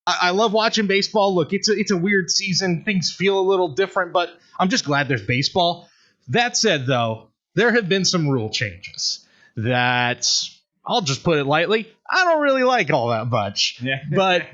I love watching baseball. Look, it's a weird season. Things feel a little different, but I'm just glad there's baseball. That said, though, there have been some rule changes that, I'll just put it lightly, I don't really like all that much. Yeah. But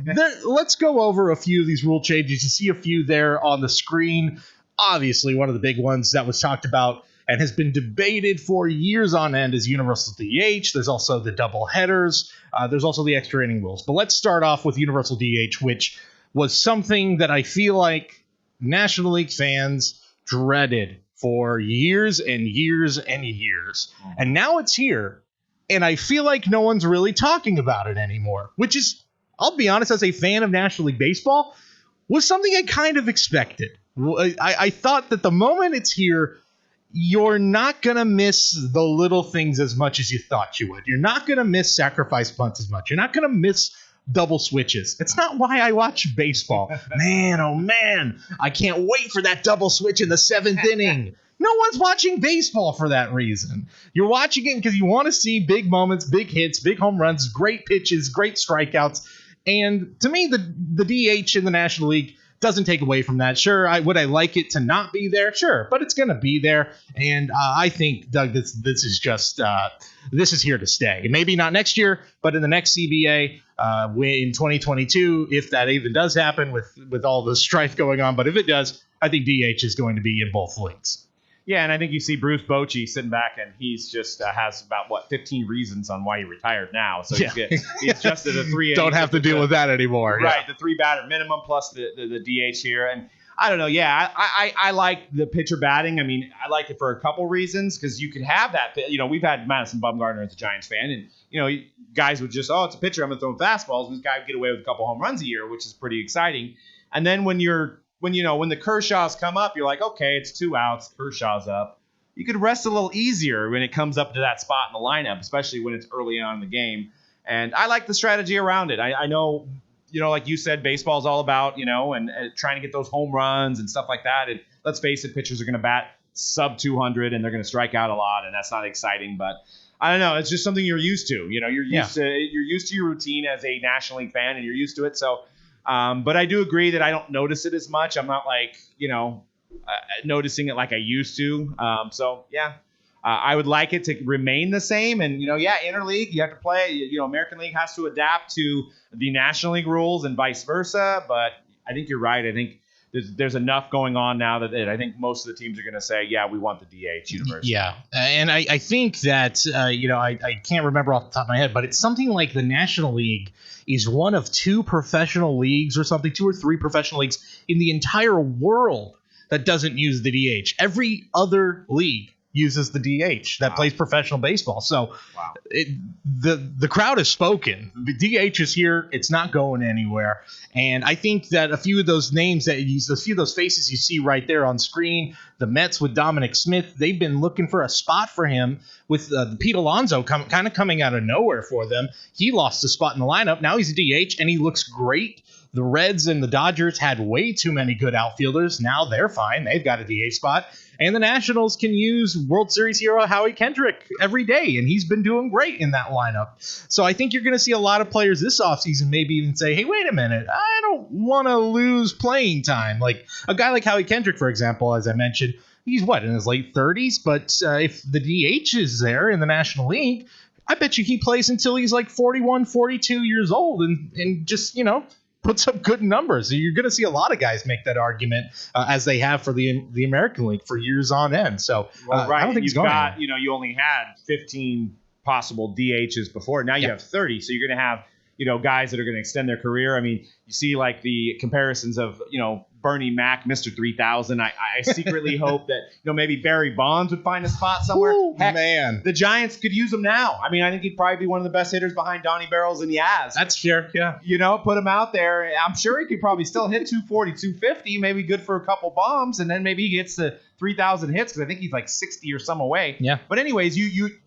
let's go over a few of these rule changes. You see a few there on the screen. Obviously, one of the big ones that was talked about and has been debated for years on end is universal DH. There's also the double headers. There's also the extra inning rules. But let's start off with universal DH, which was something that I feel like National League fans dreaded for years and years and years. And now it's here, and I feel like no one's really talking about it anymore, which is, I'll be honest, as a fan of National League Baseball, was something I kind of expected. I thought that the moment it's here, you're not going to miss the little things as much as you thought you would. You're not going to miss sacrifice bunts as much. You're not going to miss double switches. It's not why I watch baseball. Man, oh man, I can't wait for that double switch in the 7th inning. No one's watching baseball for that reason. You're watching it because you want to see big moments, big hits, big home runs, great pitches, great strikeouts. And to me, the DH in the National League doesn't take away from that. Sure, would I like it to not be there? Sure, but it's going to be there. And I think, Doug, this is just this is here to stay. Maybe not next year, but in the next CBA in 2022, if that even does happen with all the strife going on. But if it does, I think DH is going to be in both leagues. Yeah, and I think you see Bruce Bochy sitting back, and he's just has about 15 reasons on why he retired now. So he's just at a 3. Don't have to deal with that anymore. Right, the 3 batter minimum plus the DH here, and I don't know. Yeah, I like the pitcher batting. I mean, I like it for a couple reasons because you could have that. We've had Madison Bumgarner as a Giants fan, and guys would just, it's a pitcher, I'm gonna throw fastballs. This guy would get away with a couple home runs a year, which is pretty exciting. And then when the Kershaws come up, you're like, okay, it's 2 outs, Kershaw's up. You could rest a little easier when it comes up to that spot in the lineup, especially when it's early on in the game. And I like the strategy around it. I know, like you said, baseball's all about, and trying to get those home runs and stuff like that. And let's face it, pitchers are going to bat sub 200 and they're going to strike out a lot, and that's not exciting. But I don't know. It's just something you're used to. You're used to your routine as a National League fan, and you're used to it. So. But I do agree that I don't notice it as much. I'm not noticing it like I used to. I would like it to remain the same. And, interleague, you have to play. American League has to adapt to the National League rules and vice versa. But I think you're right. I think there's enough going on now that I think most of the teams are going to say, yeah, we want the DH universally. Yeah, and I think that, I can't remember off the top of my head, but it's something like the National League is one of 2 professional leagues or something, 2 or 3 professional leagues in the entire world that doesn't use the DH. Every other league uses the DH that plays professional baseball. So the crowd has spoken. The DH is here. It's not going anywhere. And I think that a few of those names a few of those faces you see right there on screen, the Mets with Dominic Smith, they've been looking for a spot for him with Pete Alonso kind of coming out of nowhere for them. He lost a spot in the lineup. Now he's a DH, and he looks great. The Reds and the Dodgers had way too many good outfielders. Now they're fine. They've got a DH spot. And the Nationals can use World Series hero Howie Kendrick every day, and he's been doing great in that lineup. So I think you're going to see a lot of players this offseason maybe even say, hey, wait a minute, I don't want to lose playing time. Like a guy like Howie Kendrick, for example, as I mentioned, he's in his late 30s, but if the DH is there in the National League, I bet you he plays until he's like 41, 42 years old and just, puts up good numbers. You're going to see a lot of guys make that argument as they have for the American League for years on end. So I don't think he's going anywhere. You only had 15 possible DHs before. Now you have 30. So you're going to have, guys that are going to extend their career. I mean, you see like the comparisons of, Bernie Mac, Mr. 3000. I secretly hope that, maybe Barry Bonds would find a spot somewhere. Ooh, Heck, man. The Giants could use him now. I mean, I think he'd probably be one of the best hitters behind Donnie Barrels and Yaz. That's fair, yeah. Put him out there. I'm sure he could probably still hit 240, 250, maybe good for a couple bombs, and then maybe he gets to 3,000 hits because I think he's like 60 or some away. Yeah. But anyways,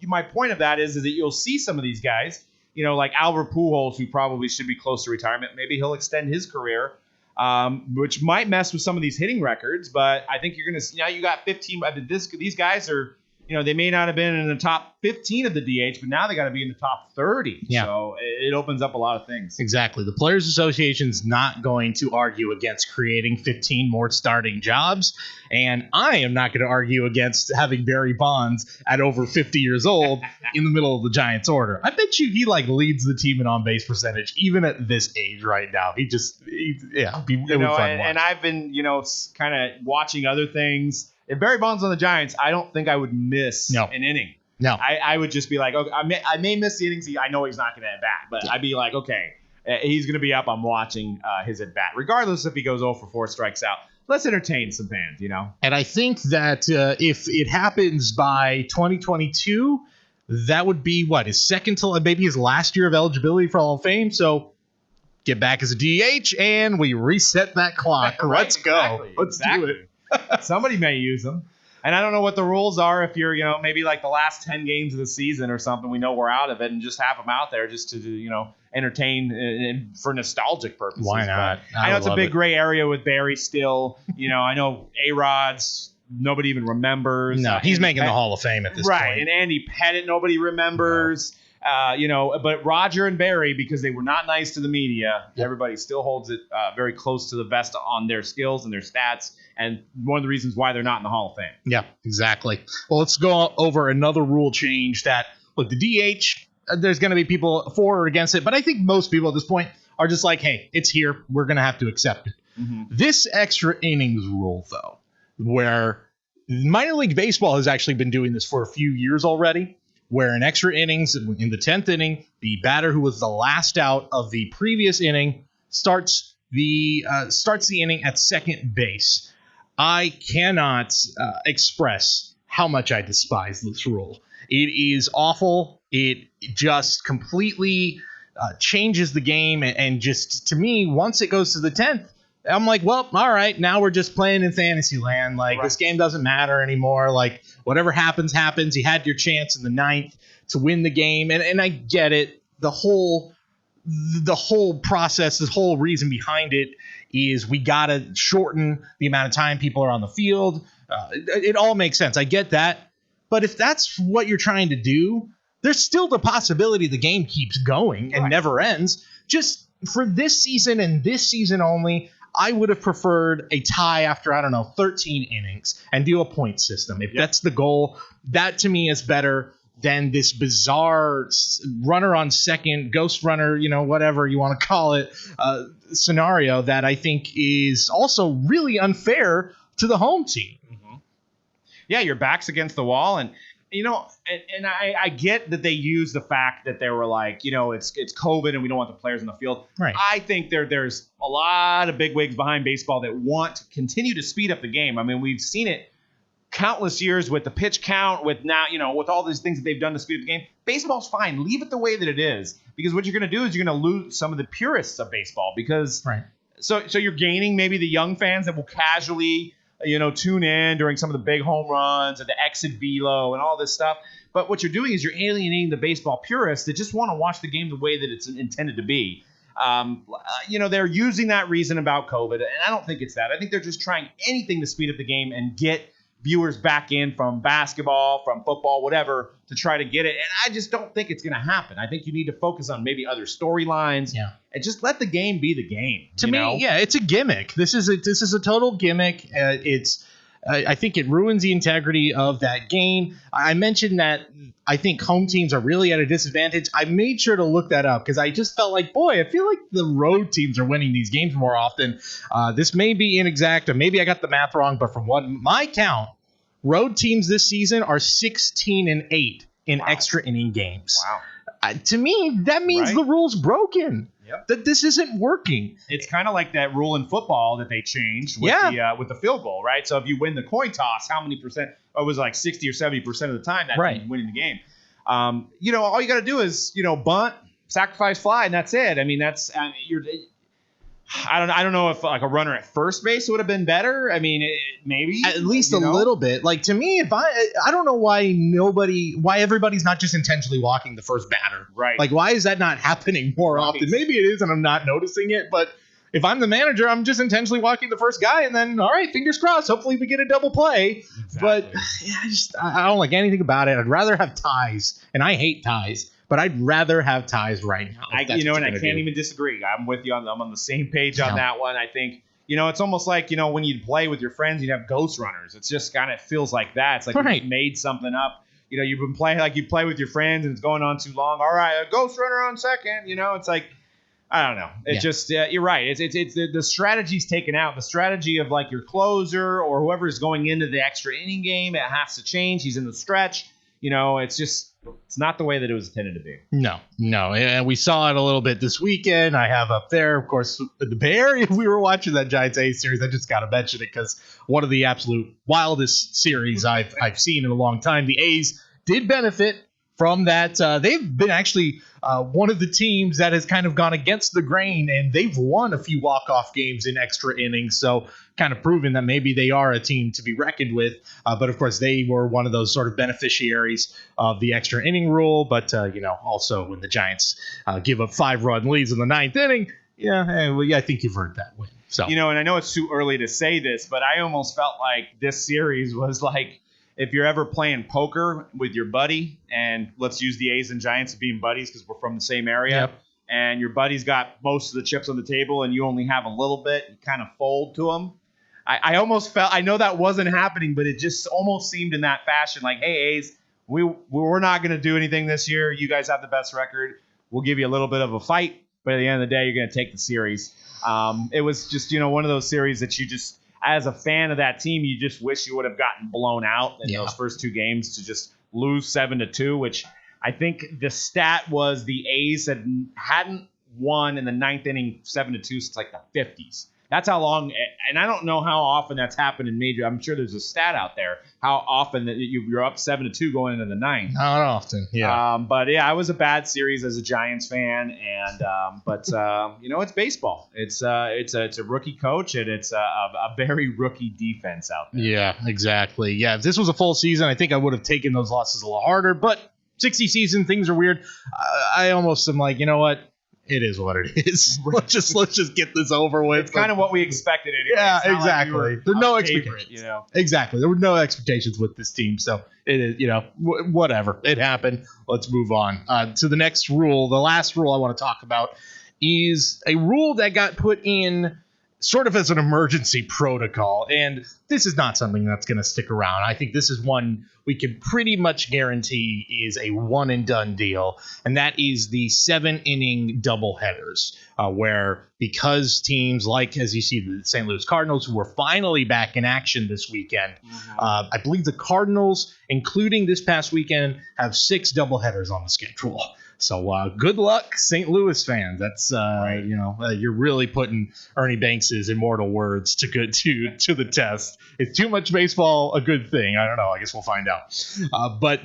my point of that is that you'll see some of these guys, like Albert Pujols, who probably should be close to retirement. Maybe he'll extend his career. Which might mess with some of these hitting records, but I think you're going to see now you got 15. These guys are, they may not have been in the top 15 of the DH, but now they got to be in the top 30. Yeah. So it opens up a lot of things. Exactly. The Players Association's not going to argue against creating 15 more starting jobs, and I am not going to argue against having Barry Bonds at over 50 years old in the middle of the Giants order. I bet you he leads the team in on-base percentage even at this age right now. It would be fun. And I've been, kind of watching other things. If Barry Bonds on the Giants, I don't think I would miss an inning. No. I would just be like, okay, I may miss the innings. I know he's not going to at bat, but I'd be like, okay, he's going to be up. I'm watching his at bat, regardless if he goes 0 for 4, strikes out. Let's entertain some fans, And I think that if it happens by 2022, that would be his second to maybe his last year of eligibility for Hall of Fame. So get back as a DH and we reset that clock. Right, Let's go. Let's do it. Somebody may use them. And I don't know what the rules are if you're, maybe the last 10 games of the season or something. We know we're out of it and just have them out there just to, entertain and for nostalgic purposes. Why not? I know it's a big gray area with Barry still. I know A-Rod's nobody even remembers. No, he's making the Hall of Fame at this point. Right, and Andy Pettitte nobody remembers. No. But Roger and Barry, because they were not nice to the media, everybody still holds it very close to the vest on their skills and their stats, and one of the reasons why they're not in the Hall of Fame. Yeah, exactly. Well, let's go over another rule change that, look, the DH, there's going to be people for or against it, but I think most people at this point are just like, hey, it's here. We're going to have to accept it. Mm-hmm. This extra innings rule, though, where minor league baseball has actually been doing this for a few years already, where in extra innings, in the 10th inning, the batter who was the last out of the previous inning starts the inning at second base. I cannot express how much I despise this rule. It is awful. It just completely changes the game, and just, to me, once it goes to the 10th, I'm like, well, all right, now we're just playing in fantasy land. This game doesn't matter anymore. Whatever happens, happens. You had your chance in the 9th to win the game, and I get it. The whole process, this whole reason behind it is we got to shorten the amount of time people are on the field. It all makes sense. I get that. But if that's what you're trying to do, there's still the possibility the game keeps going and never ends. Just for this season and this season only, I would have preferred a tie after, 13 innings and do a point system. If that's the goal, that to me is better than this bizarre runner on second, ghost runner, whatever you want to call it, scenario that I think is also really unfair to the home team. Mm-hmm. Yeah, your back's against the wall, and I get that they use the fact that they were like, it's COVID and we don't want the players in the field. Right. I think there's a lot of bigwigs behind baseball that want to continue to speed up the game. I mean, we've seen it countless years with the pitch count, with now, with all these things that they've done to speed up the game. Baseball's fine. Leave it the way that it is, because what you're going to do is you're going to lose some of the purists of baseball, because so you're gaining maybe the young fans that will casually tune in during some of the big home runs and the exit velo and all this stuff. But what you're doing is you're alienating the baseball purists that just want to watch the game the way that it's intended to be. They're using that reason about COVID, and I don't think it's that. I think they're just trying anything to speed up the game and get viewers back in from basketball, from football, whatever, to try to get it. And I just don't think it's going to happen. I think you need to focus on maybe other storylines and just let the game be the game. To me, it's a gimmick. This is a total gimmick. I think it ruins the integrity of that game. I mentioned that I think home teams are really at a disadvantage. I made sure to look that up because I just felt like, I feel like the road teams are winning these games more often. This may be inexact, or maybe I got the math wrong, but from what my count, road teams this season are 16-8 in extra inning games. Wow. To me, that means the rule's broken. Yep. That this isn't working. It's kind of like that rule in football that they changed with the field goal, right? So if you win the coin toss, how many percent? It was like 60 or 70% of the time that team winning the game. All you got to do is bunt, sacrifice fly, and that's it. I mean, I don't know if like a runner at first base would have been better. I mean, maybe at least a little bit. Like, to me, if I don't know why everybody's not just intentionally walking the first batter. Right. Like, why is that not happening more often? Maybe it is, and I'm not noticing it. But if I'm the manager, I'm just intentionally walking the first guy, and then all right, fingers crossed. Hopefully, we get a double play. Exactly. But yeah, I don't like anything about it. I'd rather have ties, and I hate ties. But I'd rather have ties right now. And I can't even disagree. I'm with you. I'm on the same page on that one. I think, it's almost like, when you play with your friends, you'd have ghost runners. It's just kind of feels like that. It's like you made something up. You've been playing like you play with your friends and it's going on too long. All right, a ghost runner on second. It's like, I don't know. It's just, you're right. It's the strategy's taken out. The strategy of like your closer or whoever is going into the extra inning game, it has to change. He's in the stretch. It's not the way that it was intended to be. No. And we saw it a little bit this weekend. I have up there, of course, the Bay Area. We were watching that Giants A's series. I just got to mention it because one of the absolute wildest series I've seen in a long time. The A's did benefit from that. They've been actually one of the teams that has kind of gone against the grain, and they've won a few walk-off games in extra innings. So kind of proving that maybe they are a team to be reckoned with. But of course, they were one of those sort of beneficiaries of the extra inning rule. But, also when the Giants give up 5-run leads in the 9th inning, I think you've heard that win. So, and I know it's too early to say this, but I almost felt like this series was like, if you're ever playing poker with your buddy, and let's use the A's and Giants as being buddies because we're from the same area, and your buddy's got most of the chips on the table and you only have a little bit, you kind of fold to him. I almost felt, I know that wasn't happening, but it just almost seemed in that fashion like, hey, A's, we're not going to do anything this year. You guys have the best record. We'll give you a little bit of a fight, but at the end of the day, you're going to take the series. It was just, one of those series that you just, as a fan of that team, you just wish you would have gotten blown out in those first 2 games to just lose 7-2, which I think the stat was the A's hadn't won in the 9th inning 7-2 since like the 50s. That's how long, and I don't know how often that's happened in major. I'm sure there's a stat out there how often that you're up 7-2 going into the 9th. Not often, yeah. But yeah, it was a bad series as a Giants fan, and it's baseball. It's a rookie coach, and it's a very rookie defense out there. Yeah, exactly. Yeah, if this was a full season, I think I would have taken those losses a little harder. But 60 season, things are weird. I almost am like, you know what? It is what it is. Let's just get this over with. It's kind of what we expected anyway. Yeah, exactly. Like There's no expectations. Exactly. There were no expectations with this team. So it is, whatever. It happened. Let's move on. To the next rule. The last rule I want to talk about is a rule that got put in sort of as an emergency protocol. And this is not something that's going to stick around. I think this is one we can pretty much guarantee is a one-and-done deal, and that is the 7-inning doubleheaders, where because teams like, as you see, the St. Louis Cardinals, who were finally back in action this weekend, I believe the Cardinals, including this past weekend, have 6 doubleheaders on the schedule. So good luck, St. Louis fans. That's right. You're really putting Ernie Banks's immortal words to the test. Is too much baseball a good thing? I don't know. I guess we'll find out. But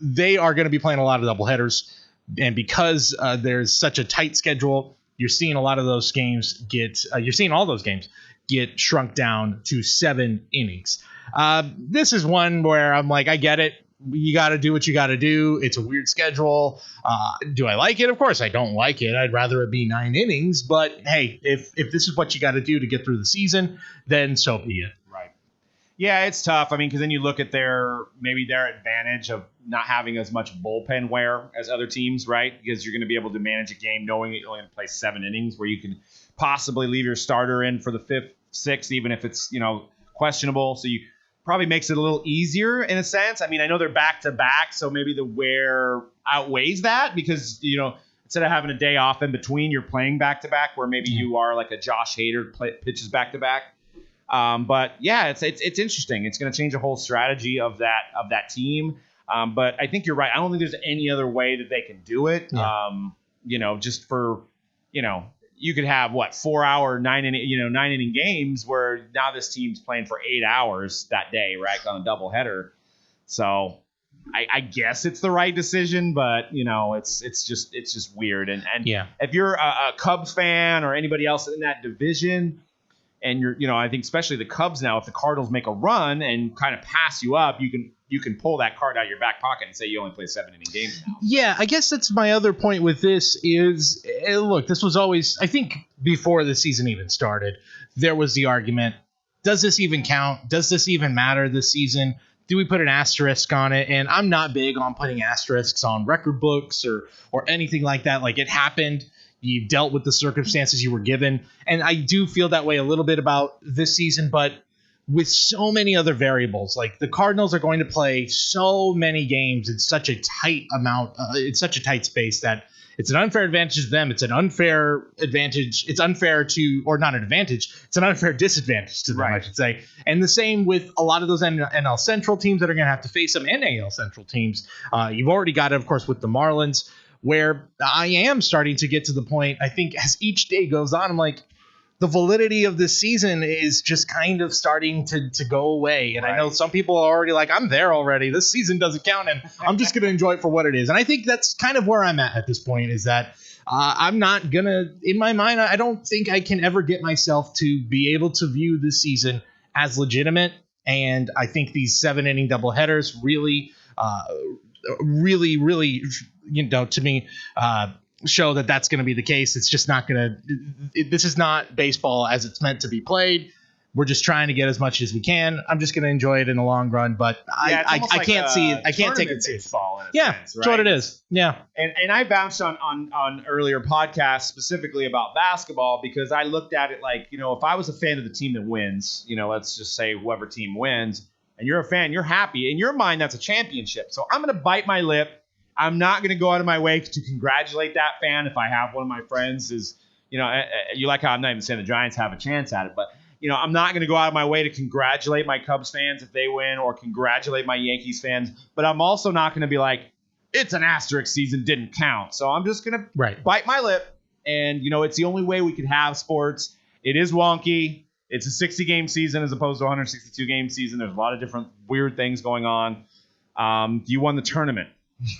they are going to be playing a lot of doubleheaders, and because there's such a tight schedule, you're seeing a lot of those games all those games get shrunk down to 7 innings. This is one where I'm like, I get it. You got to do what you got to do. It's a weird schedule. Do I like it? Of course I don't like it. I'd rather it be 9 innings. But, hey, if this is what you got to do to get through the season, then so be it. Right. Yeah, it's tough. I mean, because then you look at their advantage of not having as much bullpen wear as other teams, right? Because you're going to be able to manage a game knowing that you're only going to play 7 innings where you can possibly leave your starter in for the 5th, 6th, even if it's, questionable. So you probably makes it a little easier in a sense. I mean, I know they're back-to-back, so maybe the wear outweighs that because, instead of having a day off in between, you're playing back-to-back where maybe you are like a Josh Hader pitches back-to-back. But, yeah, it's interesting. It's going to change the whole strategy of that team. But I think you're right. I don't think there's any other way that they can do it, just for, you could have 4-hour, 9-inning games where now this team's playing for 8 hours that day, right, on a doubleheader. So I guess it's the right decision, but it's just weird. And if you're a Cubs fan or anybody else in that division, and you're I think especially the Cubs now, if the Cardinals make a run and kind of pass you up, you can you can pull that card out of your back pocket and say you only play 7-inning games now. Yeah, I guess that's my other point with this is, look, this was always, I think before the season even started, there was the argument, does this even count? Does this even matter this season? Do we put an asterisk on it? And I'm not big on putting asterisks on record books or anything like that. Like, it happened. You dealt with the circumstances you were given. And I do feel that way a little bit about this season, but with so many other variables, like the Cardinals are going to play so many games in such a tight amount, in such a tight space that it's an unfair advantage to them. It's an unfair advantage. It's unfair to, or not an advantage. It's an unfair disadvantage to them, right. I should say. And the same with a lot of those NL Central teams that are going to have to face them and AL Central teams. You've already got it, of course, with the Marlins, where I am starting to get to the point, I think, as each day goes on, I'm like, the validity of this season is just kind of starting to go away. And right. I know some people are already like, I'm there already. This season doesn't count, and I'm just going to enjoy it for what it is. And I think that's kind of where I'm at this point, is that I'm not going to, in my mind, I don't think I can ever get myself to be able to view this season as legitimate. And I think these 7-inning doubleheaders really, to me, show that that's going to be the case. It's just not going to. This is not baseball as it's meant to be played. We're just trying to get as much as we can. I'm just going to enjoy it in the long run, but I can't see it. I can't take it seriously. Yeah, sense, right? That's what it is. Yeah, and I bounced on earlier podcasts specifically about basketball because I looked at it like, if I was a fan of the team that wins, let's just say whoever team wins, and you're a fan, you're happy. In your mind, that's a championship. So I'm going to bite my lip. I'm not going to go out of my way to congratulate that fan if I have one of my friends is, you like how I'm not even saying the Giants have a chance at it, but, I'm not going to go out of my way to congratulate my Cubs fans if they win or congratulate my Yankees fans. But I'm also not going to be like, it's an asterisk season, didn't count. So I'm just going to bite my lip. And, it's the only way we could have sports. It is wonky. It's a 60-game season as opposed to a 162-game season. There's a lot of different weird things going on. You won the tournament.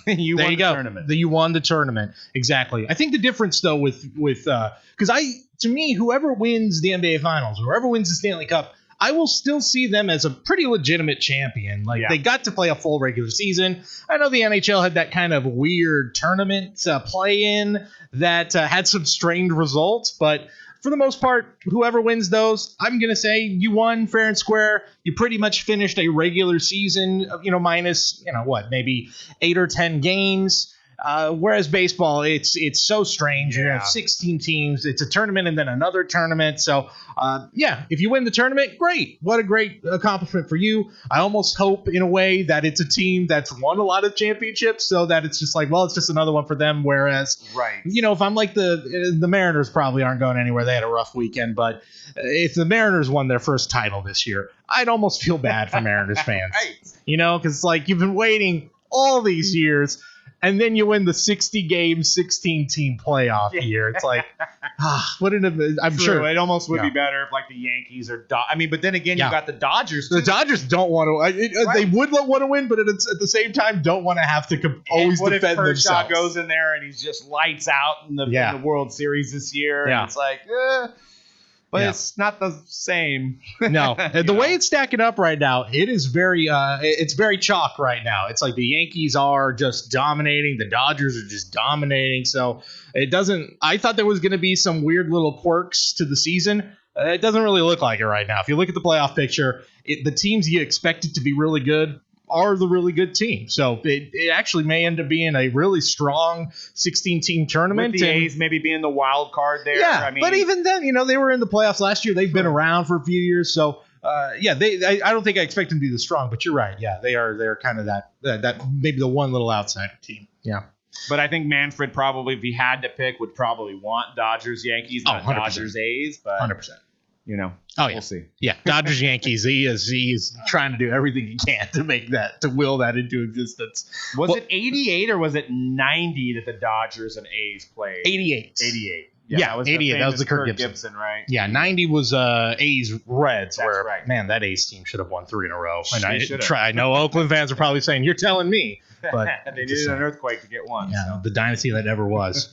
You won the tournament. Exactly. I think the difference though with because to me, whoever wins the NBA Finals, whoever wins the Stanley Cup, I will still see them as a pretty legitimate champion. Like they got to play a full regular season. I know the NHL had that kind of weird tournament play in that had some strained results, but for the most part, whoever wins those, I'm going to say you won fair and square. You pretty much finished a regular season, minus, maybe 8 or 10 games. Whereas baseball, it's so strange. You have 16 teams. It's a tournament and then another tournament. So, if you win the tournament, great. What a great accomplishment for you. I almost hope in a way that it's a team that's won a lot of championships so that it's just like, well, it's just another one for them. Whereas, if I'm like the Mariners probably aren't going anywhere. They had a rough weekend. But if the Mariners won their first title this year, I'd almost feel bad for Mariners fans. Because it's like you've been waiting all these years. And then you win the 60-game, 16-team playoff year. It's like, I'm sure it almost would be better if like the Yankees or but then again, you got the Dodgers. The Dodgers don't want to. They would want to win, but at the same time, don't want to have to always defend themselves. Kershaw goes in there and he's just lights out in the World Series this year, and it's like, but it's not the same. No, the way it's stacking up right now, it is it's very chalk right now. It's like the Yankees are just dominating, the Dodgers are just dominating. So I thought there was going to be some weird little quirks to the season. It doesn't really look like it right now. If you look at the playoff picture, the teams you expected to be really good are the really good team. So it actually may end up being a really strong 16-team tournament. With the A's maybe being the wild card there. Yeah, but even then, they were in the playoffs last year. They've been around for a few years. So, I don't think I expect them to be this strong. But you're right. Yeah, they're kind of that maybe the one little outsider team. Yeah. But I think Manfred probably, if he had to pick, would probably want Dodgers, Yankees, not 100%. Dodgers, A's. But 100%. We'll see. Yeah, Dodgers, Yankees. He is trying to do everything he can to will that into existence. Was it 88 or was it 90 that the Dodgers and A's played? 88. 88. Yeah, 88. That was the Kirk Gibson, right? Yeah, 90 was A's Reds. That's right. Man, that A's team should have won 3 in a row. And I know Oakland fans are probably saying, "You're telling me," but they needed an earthquake to get one. Yeah, the dynasty that never was.